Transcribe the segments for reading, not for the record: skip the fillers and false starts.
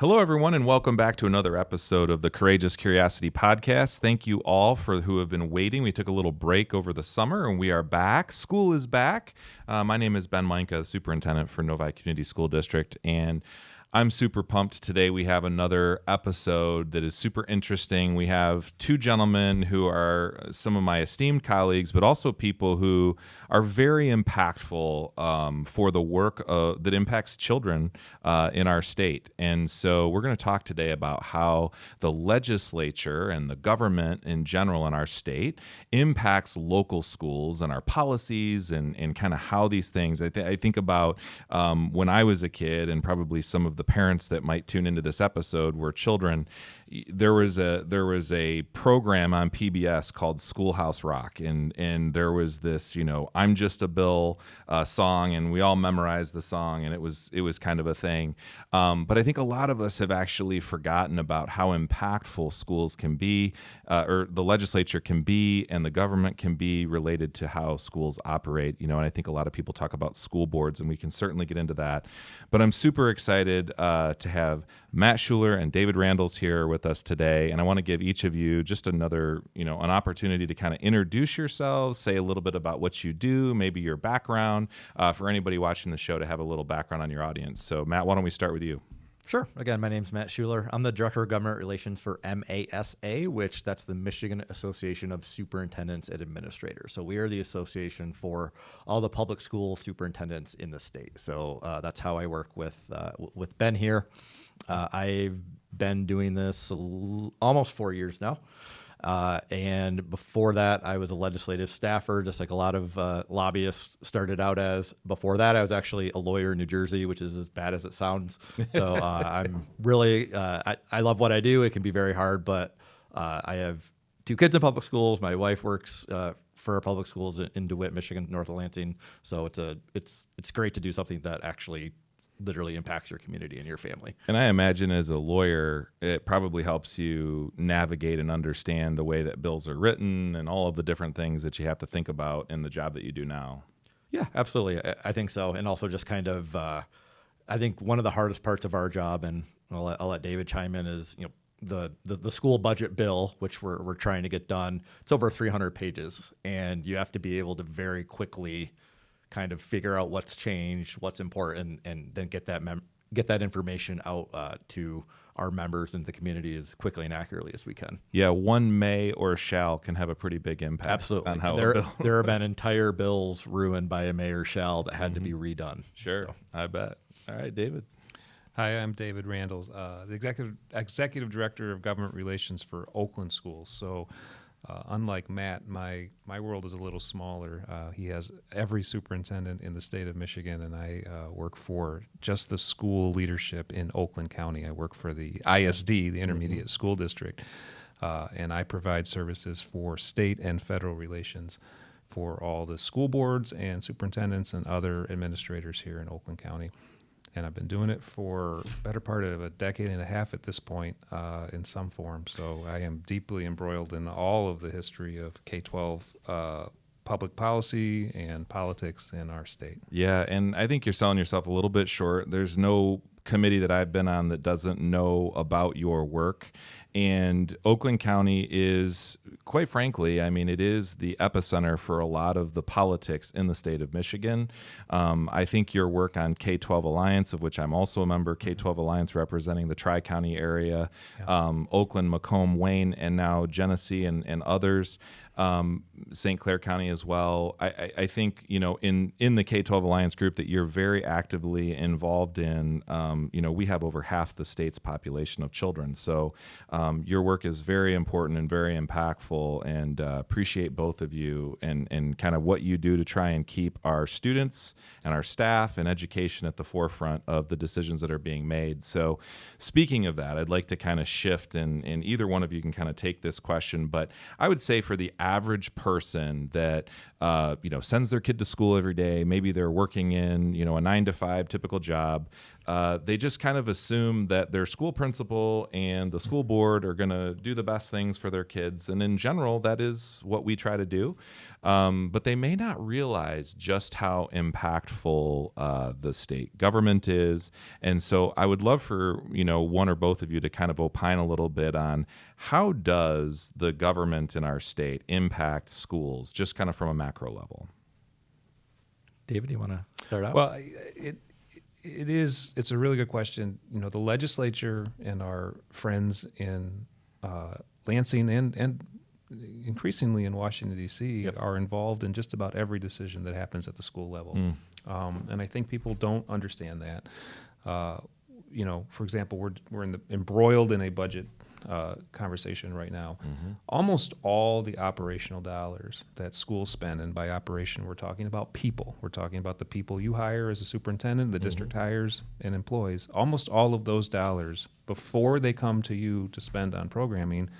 Hello, everyone, and welcome back to another episode of the Courageous Curiosity Podcast. Thank you all for who have been waiting. We took a little break over the summer, and we are back. School is back. My name is Ben Mainka, Superintendent for Novi Community School District, and I'm super pumped. Today we have another episode that is super interesting. We have two gentlemen who are some of my esteemed colleagues, but also people who are very impactful for the work that impacts children in our state. And so we're going to talk today about how the legislature and the government in general in our state impacts local schools and our policies and kind of how these things, I think about when I was a kid, and probably some of the parents that might tune into this episode were children. There was a program on PBS called Schoolhouse Rock, and there was this, I'm Just a Bill song, and we all memorized the song, and it was kind of a thing. But I think a lot of us have actually forgotten about how impactful schools can be, or the legislature can be, and the government can be related to how schools operate. And I think a lot of people talk about school boards, and we can certainly get into that. But I'm super excited to have Matt Schueller and David Randels here with us today, and I want to give each of you just another, an opportunity to kind of introduce yourselves, say a little bit about what you do, maybe your background, for anybody watching the show to have a little background on your audience. So Matt, why don't we start with you? Sure. Again, my name's Matt Schueller. I'm the Director of Government Relations for MASA, which that's the Michigan Association of Superintendents and Administrators. So we are the association for all the public school superintendents in the state. So that's how I work with Ben here. I've been doing this almost 4 years now. And before that, I was a legislative staffer, just like a lot of lobbyists started out as. Before that, I was actually a lawyer in New Jersey, which is as bad as it sounds. So I'm really, I love what I do. It can be very hard, but I have two kids in public schools. My wife works for public schools in DeWitt, Michigan, north of Lansing. So it's great to do something that actually literally impacts your community and your family. And I imagine as a lawyer, it probably helps you navigate and understand the way that bills are written and all of the different things that you have to think about in the job that you do now. Yeah, absolutely. I think so. And also just kind of, I think one of the hardest parts of our job, and I'll let David chime in, is, the school budget bill, which we're trying to get done. It's over 300 pages, and you have to be able to very quickly kind of figure out what's changed, what's important, and then get that information out to our members and the community as quickly and accurately as we can. Yeah, one may or shall can have a pretty big impact. Absolutely. On how there have been entire bills ruined by a may or shall that had to be redone. Sure, so. I bet. All right, David. Hi, I'm David Randels, the executive director of government relations for Oakland schools. So unlike Matt, my world is a little smaller. He has every superintendent in the state of Michigan, and I work for just the school leadership in Oakland County. I work for the ISD, the Intermediate School District, and I provide services for state and federal relations for all the school boards and superintendents and other administrators here in Oakland County. And I've been doing it for the better part of a decade and a half at this point in some form. So I am deeply embroiled in all of the history of K-12 public policy and politics in our state. Yeah, and I think you're selling yourself a little bit short. There's no committee that I've been on that doesn't know about your work. And Oakland County is, quite frankly, it is the epicenter for a lot of the politics in the state of Michigan. I think your work on K-12 Alliance, of which I'm also a member, K-12 Alliance representing the Tri-County area, Oakland, Macomb, Wayne, and now Genesee and others, St. Clair County as well. I think, in the K-12 Alliance group that you're very actively involved in, we have over half the state's population of children. So your work is very important and very impactful, and appreciate both of you and kind of what you do to try and keep our students and our staff and education at the forefront of the decisions that are being made. So speaking of that, I'd like to kind of shift, and either one of you can kind of take this question, but I would say for the average person that sends their kid to school every day, maybe they're working in a 9-to-5 typical job, they just kind of assume that their school principal and the school board are going to do the best things for their kids. And in general, that is what we try to do. But they may not realize just how impactful the state government is. And so I would love for, one or both of you to kind of opine a little bit on how does the government in our state impact schools, just kind of from a macro level? David, you want to start out? Well, it's a really good question. The legislature and our friends in Lansing and increasingly in Washington, D.C. are involved in just about every decision that happens at the school level. And I think people don't understand that. For example, we're embroiled in a budget conversation right now. Almost all the operational dollars that schools spend, and by operation we're talking about people. We're talking about the people you hire as a superintendent, the district hires and employees. Almost all of those dollars, before they come to you to spend on programming,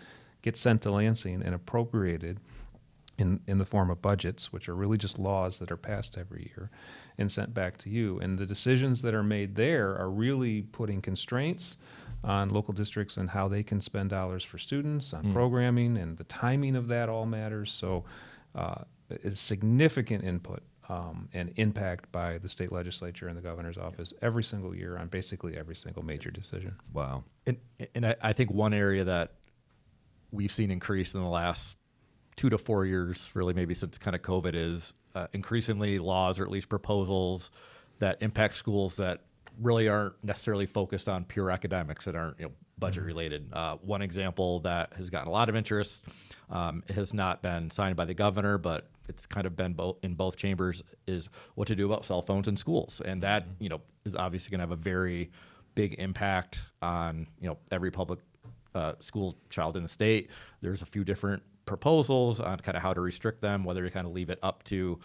get sent to Lansing and appropriated in the form of budgets, which are really just laws that are passed every year, and sent back to you. And the decisions that are made there are really putting constraints on local districts and how they can spend dollars for students, on programming, and the timing of that all matters. So it's significant input and impact by the state legislature and the governor's office every single year on basically every single major decision. Wow. And I think one area that we've seen increase in the last 2 to 4 years, really maybe since kind of COVID, is increasingly laws or at least proposals that impact schools that really aren't necessarily focused on pure academics, that aren't budget related. One example that has gotten a lot of interest, has not been signed by the governor, but it's kind of been in both chambers, is what to do about cell phones in schools. And that is obviously going to have a very big impact on every public school child in the state. There's a few different proposals on kind of how to restrict them, whether to kind of leave it up to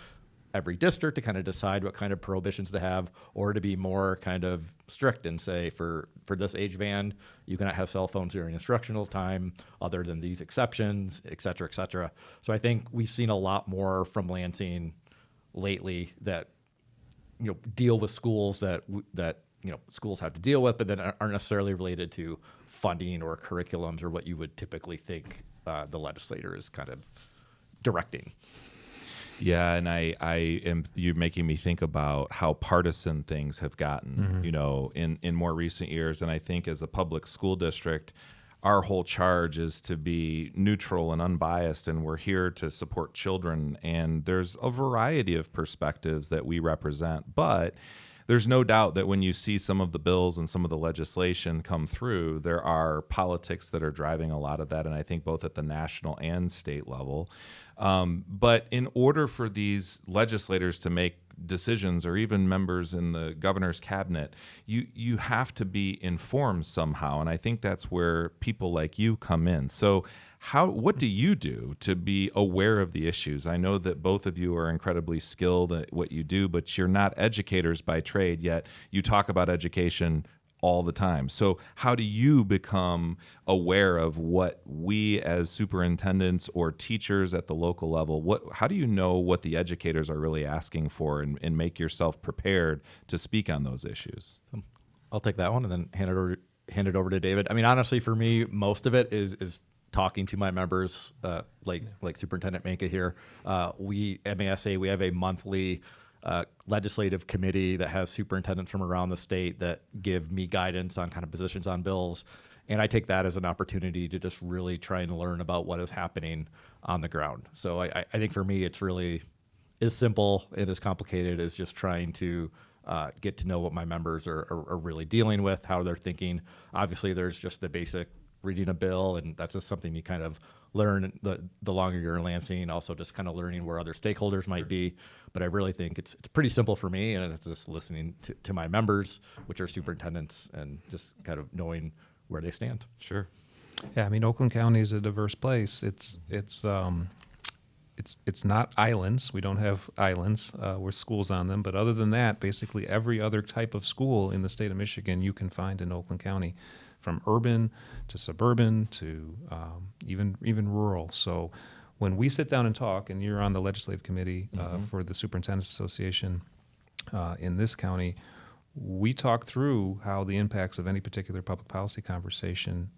every district to kind of decide what kind of prohibitions to have, or to be more kind of strict and say for this age band, you cannot have cell phones during instructional time other than these exceptions, et cetera, et cetera. So I think we've seen a lot more from Lansing lately that deal with schools that schools have to deal with, but that aren't necessarily related to funding or curriculums or what you would typically think the legislator is kind of directing. Yeah, and you're making me think about how partisan things have gotten, in more recent years. And I think as a public school district, our whole charge is to be neutral and unbiased, and we're here to support children. And there's a variety of perspectives that we represent, but there's no doubt that when you see some of the bills and some of the legislation come through, there are politics that are driving a lot of that, and I think both at the national and state level. But in order for these legislators to make decisions, or even members in the governor's cabinet, you have to be informed somehow, and I think that's where people like you come in. So what do you do to be aware of the issues? I know that both of you are incredibly skilled at what you do, but you're not educators by trade, yet you talk about education all the time. So how do you become aware of what we as superintendents or teachers at the local level, how do you know what the educators are really asking for, and make yourself prepared to speak on those issues? I'll take that one and then hand it over to David. I mean, honestly, for me, most of it is talking to my members, like Superintendent Mainka here. We, MASA, we have a monthly legislative committee that has superintendents from around the state that give me guidance on kind of positions on bills. And I take that as an opportunity to just really try and learn about what is happening on the ground. So I think for me, it's really as simple and as complicated as just trying to get to know what my members are really dealing with, how they're thinking. Obviously, there's just the basic reading a bill, and that's just something you kind of learn the longer you're in Lansing, also just kind of learning where other stakeholders might be. But I really think it's pretty simple for me, and it's just listening to my members, which are superintendents, and just kind of knowing where they stand. Sure. Yeah, I mean, Oakland County is a diverse place. It's not islands. We don't have islands with schools on them. But other than that, basically every other type of school in the state of Michigan you can find in Oakland County, from urban to suburban to even rural. So when we sit down and talk, and you're on the legislative committee for the Superintendents Association in this county, we talk through how the impacts of any particular public policy conversation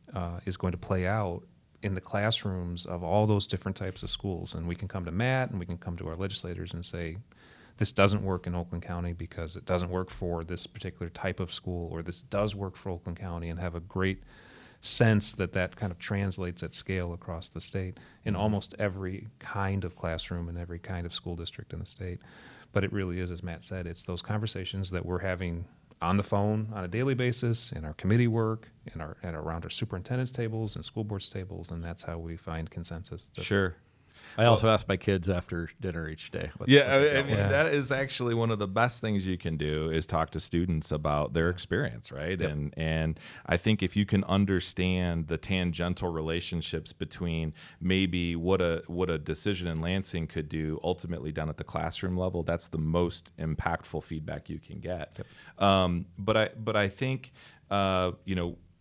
is going to play out in the classrooms of all those different types of schools. And we can come to Matt and we can come to our legislators and say, this doesn't work in Oakland County because it doesn't work for this particular type of school, or this does work for Oakland County, and have a great sense that that kind of translates at scale across the state in almost every kind of classroom and every kind of school district in the state. But it really is, as Matt said, it's those conversations that we're having on the phone on a daily basis, in our committee work, and around our superintendent's tables and school board's tables, and that's how we find consensus. Sure. I also ask my kids after dinner each day. I mean, that is actually one of the best things you can do, is talk to students about their experience, right? Yep. And I think if you can understand the tangential relationships between maybe what a decision in Lansing could do ultimately done at the classroom level, that's the most impactful feedback you can get. Yep. But I think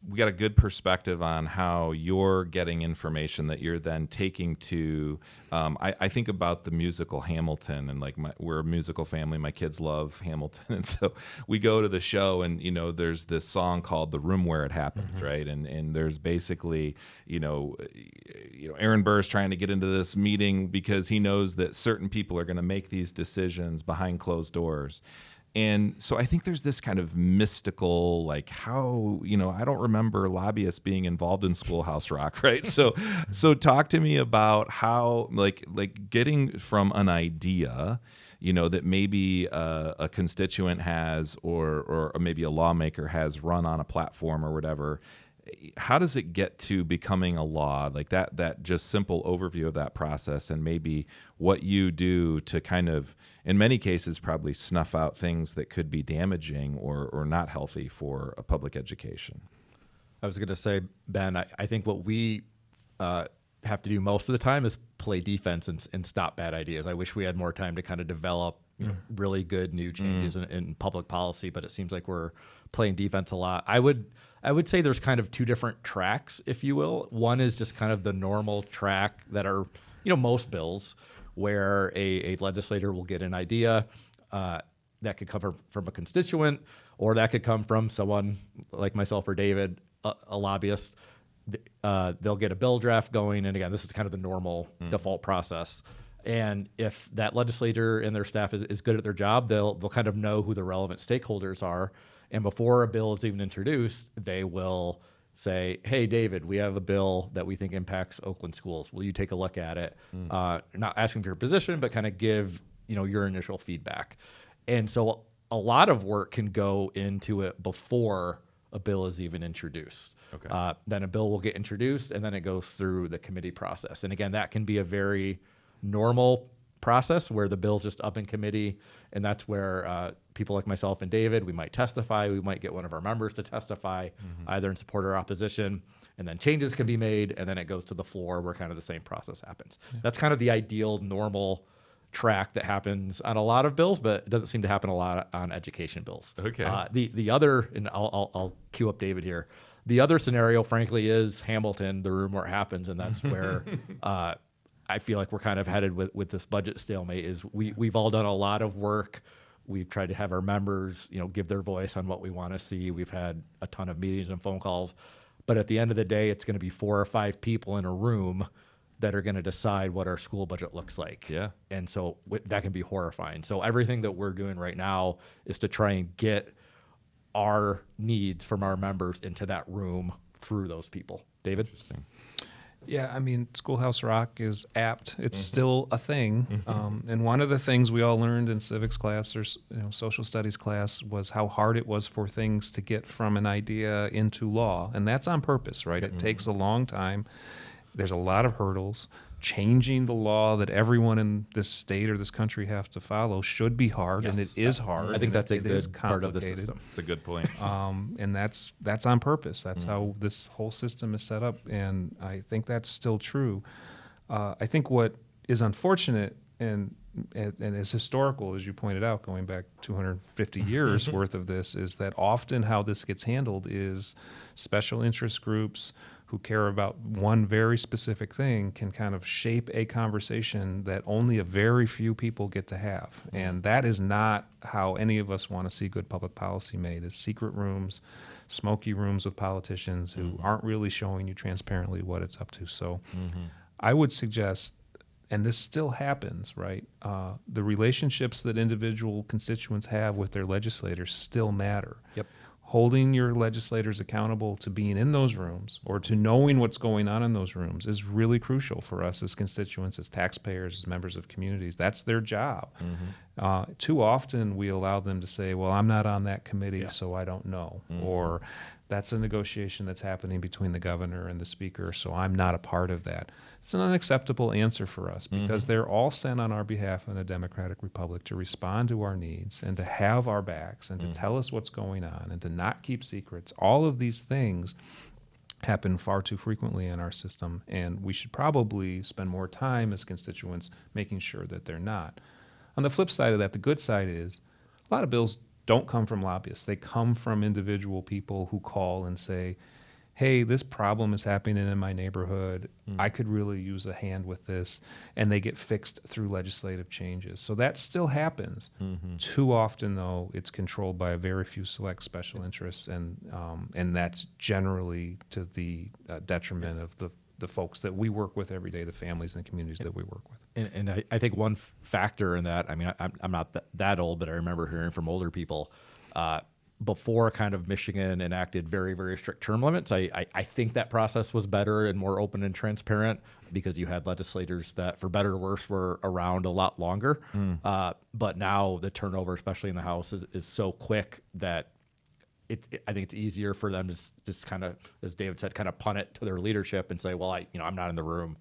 we got a good perspective on how you're getting information that you're then taking to, I think about the musical Hamilton, and we're a musical family. My kids love Hamilton. And so we go to the show, and, there's this song called The Room Where It Happens, right? And there's basically, Aaron Burr's trying to get into this meeting because he knows that certain people are going to make these decisions behind closed doors. And so I think there's this kind of mystical, how, I don't remember lobbyists being involved in Schoolhouse Rock, right? So talk to me about how, getting from an idea, that maybe a constituent has, or maybe a lawmaker has run on a platform or whatever. How does it get to becoming a law? That just simple overview of that process, and maybe what you do to kind of, in many cases, probably snuff out things that could be damaging or not healthy for a public education. I was going to say, Ben, I think what we have to do most of the time is play defense and stop bad ideas. I wish we had more time to kind of develop really good new changes in public policy, but it seems like we're playing defense a lot. I would say there's kind of two different tracks, if you will. One is just kind of the normal track that are, most bills, where a legislator will get an idea that could come from a constituent, or that could come from someone like myself or David, a lobbyist. They'll get a bill draft going, and again, this is kind of the normal default process. And if that legislator and their staff is good at their job, they'll kind of know who the relevant stakeholders are. And before a bill is even introduced, they will say, hey, David, we have a bill that we think impacts Oakland schools. Will you take a look at it? Not asking for your position, but kind of give your initial feedback. And so a lot of work can go into it before a bill is even introduced. Okay. Then a bill will get introduced, and then it goes through the committee process. And again, that can be a very normal process where the bill's just up in committee, and that's where people like myself and David, we might testify. We might get one of our members to testify, either in support or opposition, and then changes can be made, and then it goes to the floor where kind of the same process happens. Yeah. That's kind of the ideal normal track that happens on a lot of bills, but it doesn't seem to happen a lot on education bills. Okay. The other, and I'll cue up David here. The other scenario, frankly, is Hamilton, The Room Where It Happens, and that's where I feel like we're kind of headed with this budget stalemate. Is we've all done a lot of work. We've tried to have our members, give their voice on what we want to see. We've had a ton of meetings and phone calls, but at the end of the day, it's going to be 4 or 5 people in a room that are going to decide what our school budget looks like. Yeah. And so that can be horrifying. So everything that we're doing right now is to try and get our needs from our members into that room through those people. David? Interesting. Yeah, I mean, Schoolhouse Rock is apt. It's still a thing. And one of the things we all learned in civics class or social studies class was how hard it was for things to get from an idea into law. And that's on purpose, right? It takes a long time. There's a lot of hurdles. Changing the law that everyone in this state or this country have to follow should be hard, and it is hard. I think that's a it is good part of the complicated. system. It's a good point. And that's on purpose. That's how this whole system is set up, and I think that's still true. I think what is unfortunate and as historical as you pointed out, going back 250 years worth of this, is that often how this gets handled is special interest groups who care about one very specific thing can kind of shape a conversation that only a very few people get to have. And that is not how any of us want to see good public policy made, is secret rooms, smoky rooms with politicians who aren't really showing you transparently what it's up to. So I would suggest, and this still happens, right? The relationships that individual constituents have with their legislators still matter. Yep. Holding your legislators accountable to being in those rooms or to knowing what's going on in those rooms is really crucial for us as constituents, as taxpayers, as members of communities. That's their job. Too often we allow them to say, well, I'm not on that committee, so I don't know. Or that's a negotiation that's happening between the governor and the speaker, so I'm not a part of that. It's an unacceptable answer for us because they're all sent on our behalf in a democratic republic to respond to our needs and to have our backs and to tell us what's going on and to not keep secrets. All of these things happen far too frequently in our system, and we should probably spend more time as constituents making sure that they're not. On the flip side of that, the good side is a lot of bills don't come from lobbyists. They come from individual people who call and say, hey, this problem is happening in my neighborhood. I could really use a hand with this. And they get fixed through legislative changes. So that still happens. Too often, though, it's controlled by a very few select special interests, and that's generally to the detriment of the folks that we work with every day, the families and communities that we work with. And I think one factor in that, I mean, I'm not that old, but I remember hearing from older people before kind of Michigan enacted very, very strict term limits. I think that process was better and more open and transparent because you had legislators that, for better or worse, were around a lot longer. But now the turnover, especially in the House, is so quick that I think it's easier for them to just kind of, as David said, kind of punt it to their leadership and say, well, I'm not in the room.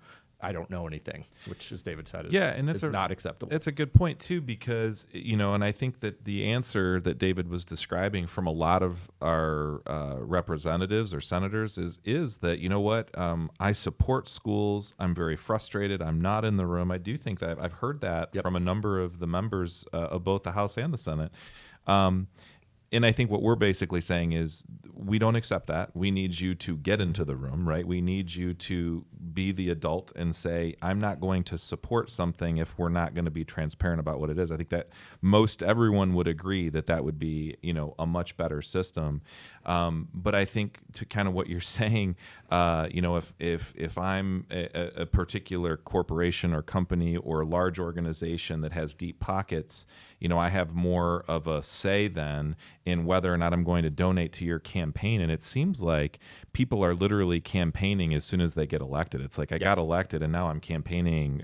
I don't know anything, which, as David said, is not acceptable. That's a good point, too, because, and I think that the answer that David was describing from a lot of our representatives or senators is that, you know what, I support schools. I'm very frustrated. I'm not in the room. I do think that I've heard that from a number of the members of both the House and the Senate. And I think what we're basically saying is we don't accept that. We need you to get into the room, right? We need you to be the adult and say, I'm not going to support something if we're not going to be transparent about what it is. I think that most everyone would agree that that would be, a much better system. But I think to kind of what you're saying, if I'm a particular corporation or company or large organization that has deep pockets, I have more of a say then in whether or not I'm going to donate to your campaign. And it seems like people are literally campaigning as soon as they get elected. It's like I got elected and now I'm campaigning,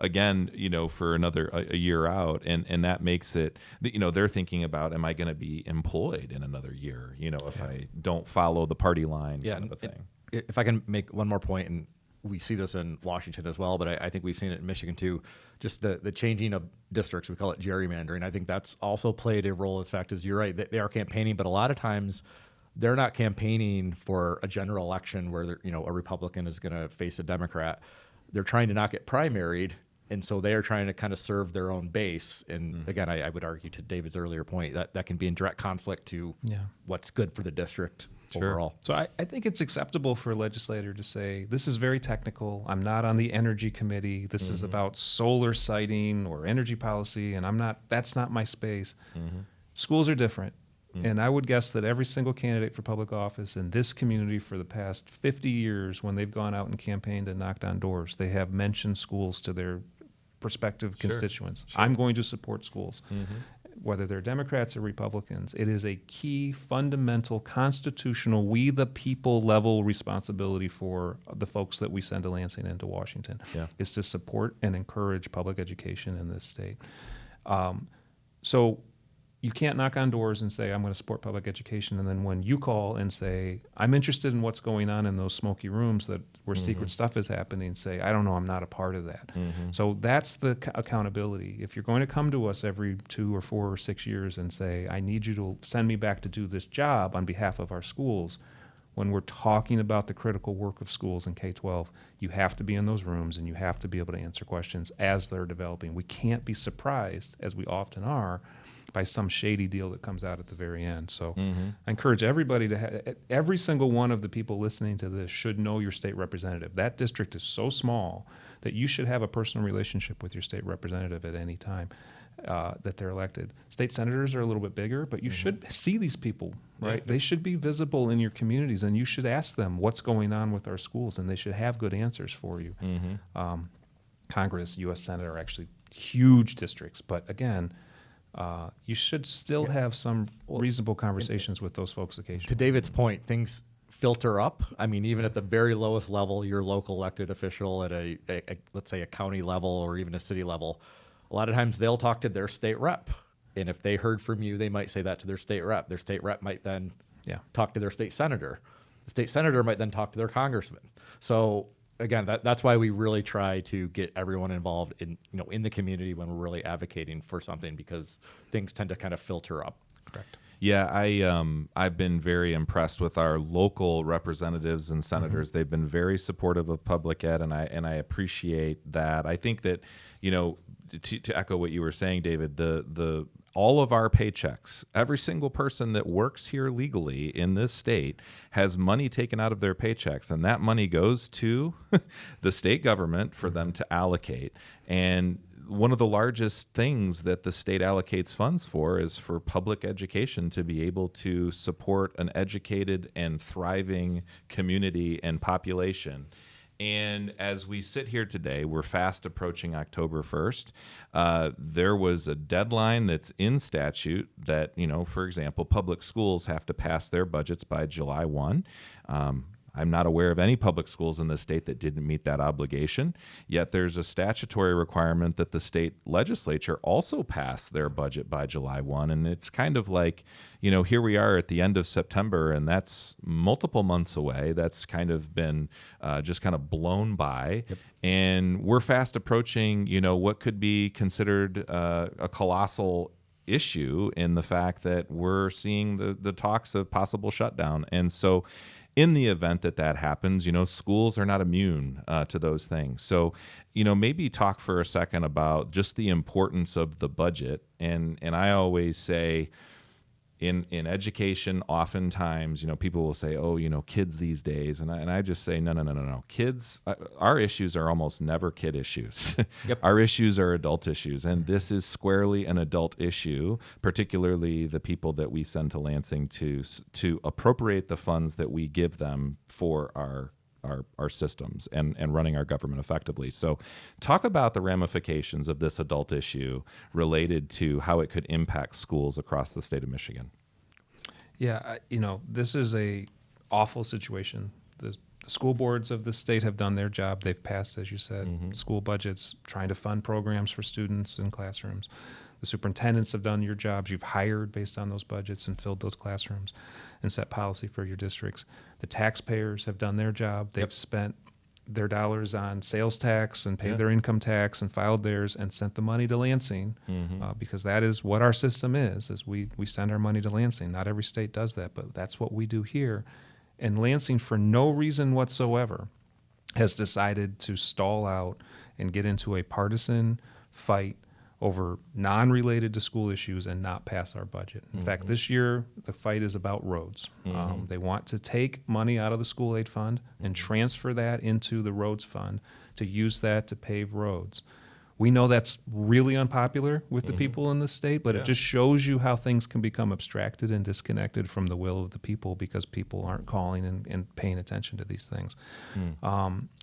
again, for another a year out. And that makes it, they're thinking about, am I going to be employed in another year, if I don't follow the party line kind of a thing. If I can make one more point, and we see this in Washington as well, but I think we've seen it in Michigan too, just the changing of districts. We call it gerrymandering. I think that's also played a role. As fact, as you're right, they are campaigning, but a lot of times they're not campaigning for a general election where a Republican is going to face a Democrat. They're trying to not get primaried, and so they are trying to kind of serve their own base. And again, I would argue, to David's earlier point, that can be in direct conflict to what's good for the district overall. So I think it's acceptable for a legislator to say, this is very technical. I'm not on the energy committee. This is about solar siting or energy policy, and that's not my space. Schools are different. And I would guess that every single candidate for public office in this community for the past 50 years, when they've gone out and campaigned and knocked on doors, they have mentioned schools to their prospective constituents. I'm going to support schools. Whether they're Democrats or Republicans, it is a key, fundamental, constitutional, we the people level responsibility for the folks that we send to Lansing and to Washington, is to support and encourage public education in this state. So you can't knock on doors and say, I'm going to support public education, and then when you call and say, I'm interested in what's going on in those smoky rooms where secret stuff is happening, say, I don't know, I'm not a part of that. So that's the accountability. If you're going to come to us every 2 or 4 or 6 years and say, I need you to send me back to do this job on behalf of our schools, when we're talking about the critical work of schools in K-12, you have to be in those rooms and you have to be able to answer questions as they're developing. We can't be surprised, as we often are, by some shady deal that comes out at the very end. So I encourage everybody to every single one of the people listening to this should know your state representative. That district is so small that you should have a personal relationship with your state representative at any time that they're elected. State senators are a little bit bigger, but you should see these people, right? They should be visible in your communities, and you should ask them what's going on with our schools, and they should have good answers for you. Congress, U.S. Senate are actually huge districts, but again, you should still have some reasonable conversations with those folks occasionally. To David's point, things filter up. I mean, even at the very lowest level, your local elected official at a let's say a county level or even a city level, a lot of times they'll talk to their state rep. And if they heard from you, they might say that to their state rep. Their state rep might then talk to their state senator. The state senator might then talk to their congressman. So again, that's why we really try to get everyone involved in the community when we're really advocating for something, because things tend to kind of filter up. Correct. Yeah, I've been very impressed with our local representatives and senators. They've been very supportive of public ed, and I appreciate that. I think that, to echo what you were saying, David, the all of our paychecks, every single person that works here legally in this state has money taken out of their paychecks, and that money goes to the state government for them to allocate. And one of the largest things that the state allocates funds for is for public education, to be able to support an educated and thriving community and population. And as we sit here today, we're fast approaching October 1st. There was a deadline that's in statute that, for example, public schools have to pass their budgets by July 1. I'm not aware of any public schools in the state that didn't meet that obligation, yet there's a statutory requirement that the state legislature also pass their budget by July 1. And it's kind of like, here we are at the end of September, and that's multiple months away. That's kind of been just kind of blown by. Yep. And we're fast approaching, what could be considered a colossal issue in the fact that we're seeing the talks of possible shutdown. And so in the event that happens, schools are not immune to those things. So, maybe talk for a second about just the importance of the budget. And I always say, in education, oftentimes, people will say, oh, kids these days. And I just say, no. Kids, our issues are almost never kid issues. Yep. Our issues are adult issues. And this is squarely an adult issue, particularly the people that we send to Lansing to appropriate the funds that we give them for our systems and running our government effectively. So talk about the ramifications of this adult issue related to how it could impact schools across the state of Michigan. Yeah, this is a awful situation. The school boards of the state have done their job. They've passed, as you said, school budgets, trying to fund programs for students in classrooms. The superintendents have done your jobs. You've hired based on those budgets and filled those classrooms and set policy for your districts. The taxpayers have done their job. They've spent their dollars on sales tax and paid their income tax and filed theirs and sent the money to Lansing because that is what our system is we send our money to Lansing. Not every state does that, but that's what we do here. And Lansing, for no reason whatsoever, has decided to stall out and get into a partisan fight over non-related to school issues and not pass our budget. In fact, this year, the fight is about roads. They want to take money out of the school aid fund and transfer that into the roads fund to use that to pave roads. We know that's really unpopular with the people in the state, but it just shows you how things can become abstracted and disconnected from the will of the people because people aren't calling and paying attention to these things.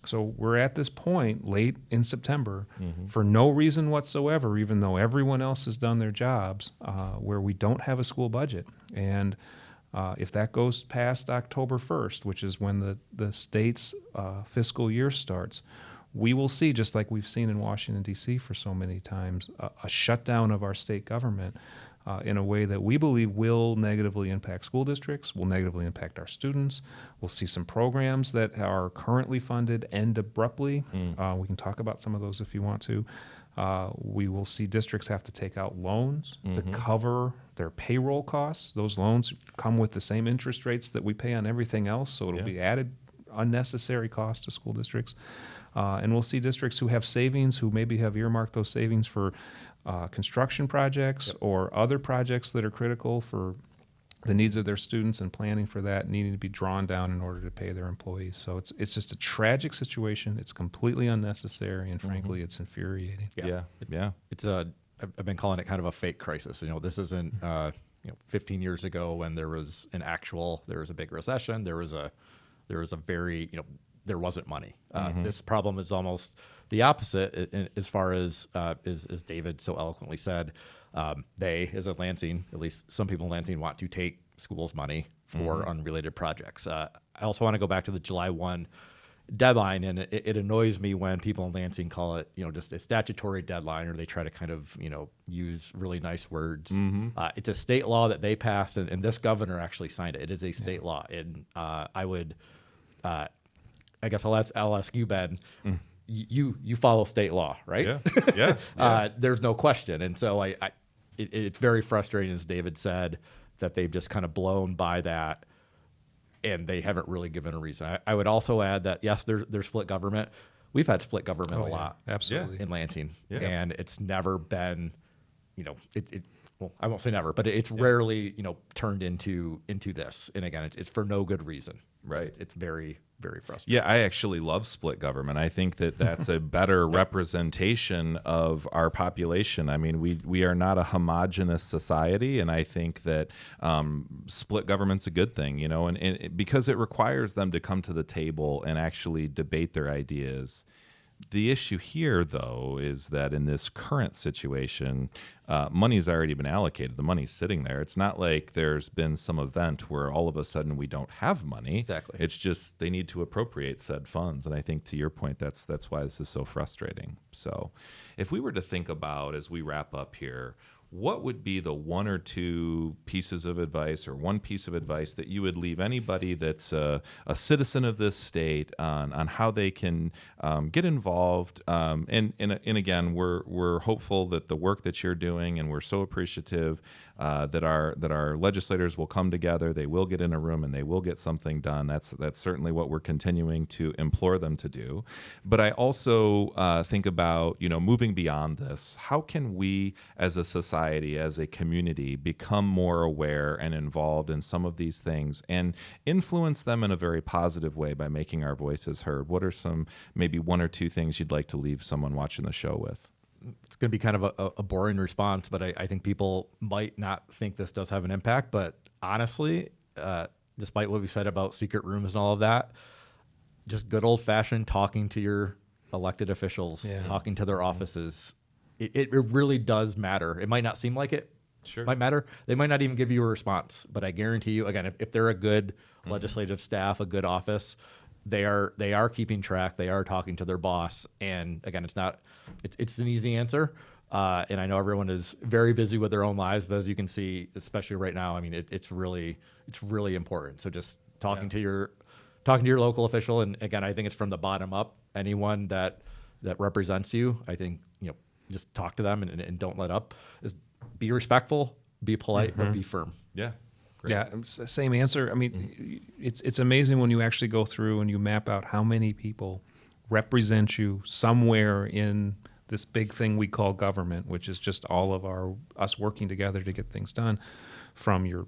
So we're at this point late in September for no reason whatsoever, even though everyone else has done their jobs, where we don't have a school budget. And if that goes past October 1st, which is when the state's fiscal year starts, we will see, just like we've seen in Washington, D.C. for so many times, a shutdown of our state government in a way that we believe will negatively impact school districts, will negatively impact our students. We'll see some programs that are currently funded end abruptly. We can talk about some of those if you want to. We will see districts have to take out loans to cover their payroll costs. Those loans come with the same interest rates that we pay on everything else, so it'll be added unnecessary cost to school districts. And we'll see districts who have savings, who maybe have earmarked those savings for construction projects or other projects that are critical for the needs of their students and planning for that needing to be drawn down in order to pay their employees. So it's just a tragic situation. It's completely unnecessary, and frankly, it's infuriating. Yeah. It's I've been calling it kind of a fake crisis. This isn't 15 years ago when there was a big recession. There was a very there wasn't money. This problem is almost the opposite as far as David so eloquently said. They, as a Lansing, at least some people in Lansing, want to take schools' money for unrelated projects. I also want to go back to the July 1 deadline, and it annoys me when people in Lansing call it, just a statutory deadline, or they try to kind of, use really nice words. It's a state law that they passed, and this governor actually signed it. It is a state law, and I guess I'll ask you, Ben. You follow state law, right? Yeah. There's no question, and so it's very frustrating, as David said, that they've just kind of blown by that, and they haven't really given a reason. I would also add that yes, there's split government. We've had split government a lot, absolutely, in Lansing, and it's never been, well, I won't say never, but it's rarely, turned into this. And again, it's for no good reason. Right. It's very, very frustrating. Yeah, I actually love split government. I think that that's a better representation of our population. I mean, we are not a homogenous society, and I think that split government's a good thing, and because it requires them to come to the table and actually debate their ideas. The issue here, though, is that in this current situation, money's already been allocated. The money's sitting there. It's not like there's been some event where all of a sudden we don't have money. Exactly. It's just they need to appropriate said funds. And I think, to your point, that's why this is so frustrating. So if we were to think about, as we wrap up here, what would be the one or two pieces of advice or one piece of advice that you would leave anybody that's a citizen of this state on how they can get involved? And again, we're hopeful that the work that you're doing, and we're so appreciative that our legislators will come together, they will get in a room, and they will get something done. That's certainly what we're continuing to implore them to do. But I also think about, moving beyond this. How can we as a society, as a community, become more aware and involved in some of these things and influence them in a very positive way by making our voices heard? What are some, maybe one or two things you'd like to leave someone watching the show with? It's going to be kind of a boring response, but I think people might not think this does have an impact. But honestly, despite what we said about secret rooms and all of that, just good old-fashioned talking to your elected officials, talking to their offices, it really does matter. It might not seem like it. Sure. Might matter. They might not even give you a response, but I guarantee you, again, if they're a good legislative staff, a good office, they are keeping track. They are talking to their boss. And again, it's an easy answer. And I know everyone is very busy with their own lives, but as you can see, especially right now, I mean, it's really important. So just talking to your local official. And again, I think it's from the bottom up. Anyone that represents you, I think, just talk to them and don't let up. Be respectful, be polite, but be firm. Yeah. Great. Yeah, same answer. I mean, it's amazing when you actually go through and you map out how many people represent you somewhere in this big thing we call government, which is just all of us working together to get things done, from your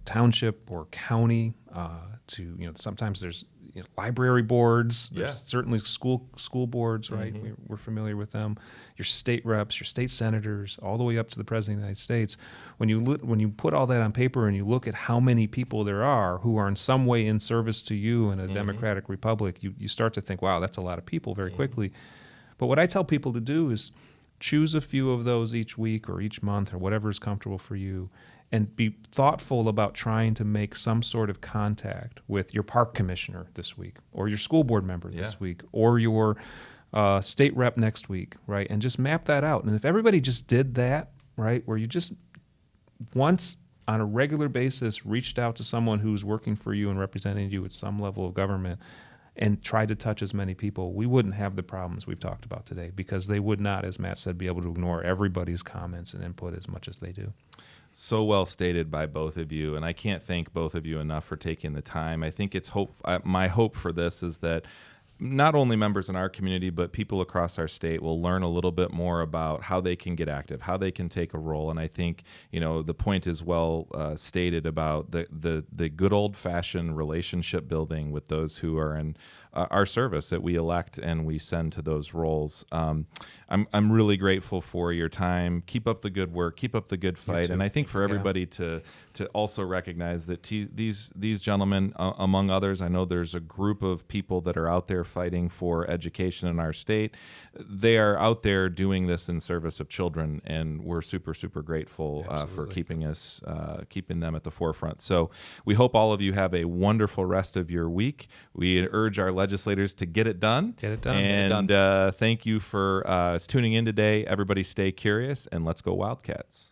township or county to sometimes there's library boards. There's certainly school boards, right? We're familiar with them. Your state reps, your state senators, all the way up to the president of the United States. When you put all that on paper and you look at how many people there are who are in some way in service to you in a democratic republic, you start to think, wow, that's a lot of people very quickly. But what I tell people to do is choose a few of those each week or each month or whatever is comfortable for you, and be thoughtful about trying to make some sort of contact with your park commissioner this week, or your school board member this week, or your state rep next week, right? And just map that out. And if everybody just did that, right, where you just once on a regular basis reached out to someone who's working for you and representing you at some level of government and tried to touch as many people, we wouldn't have the problems we've talked about today, because they would not, as Matt said, be able to ignore everybody's comments and input as much as they do. So well stated by both of you, and I can't thank both of you enough for taking the time. I think it's my hope for this is that not only members in our community, but people across our state will learn a little bit more about how they can get active, how they can take a role. And I think, the point is well stated about the good old-fashioned relationship building with those who are in our service that we elect and we send to those roles. I'm really grateful for your time. Keep up the good work. Keep up the good fight. And I think for everybody to also recognize that these gentlemen, among others, I know there's a group of people that are out there fighting for education in our state. They are out there doing this in service of children, and we're super, super grateful for keeping them at the forefront. So we hope all of you have a wonderful rest of your week. We urge our legislators to get it done. Get it done. And thank you for tuning in today. Everybody stay curious, and let's go Wildcats.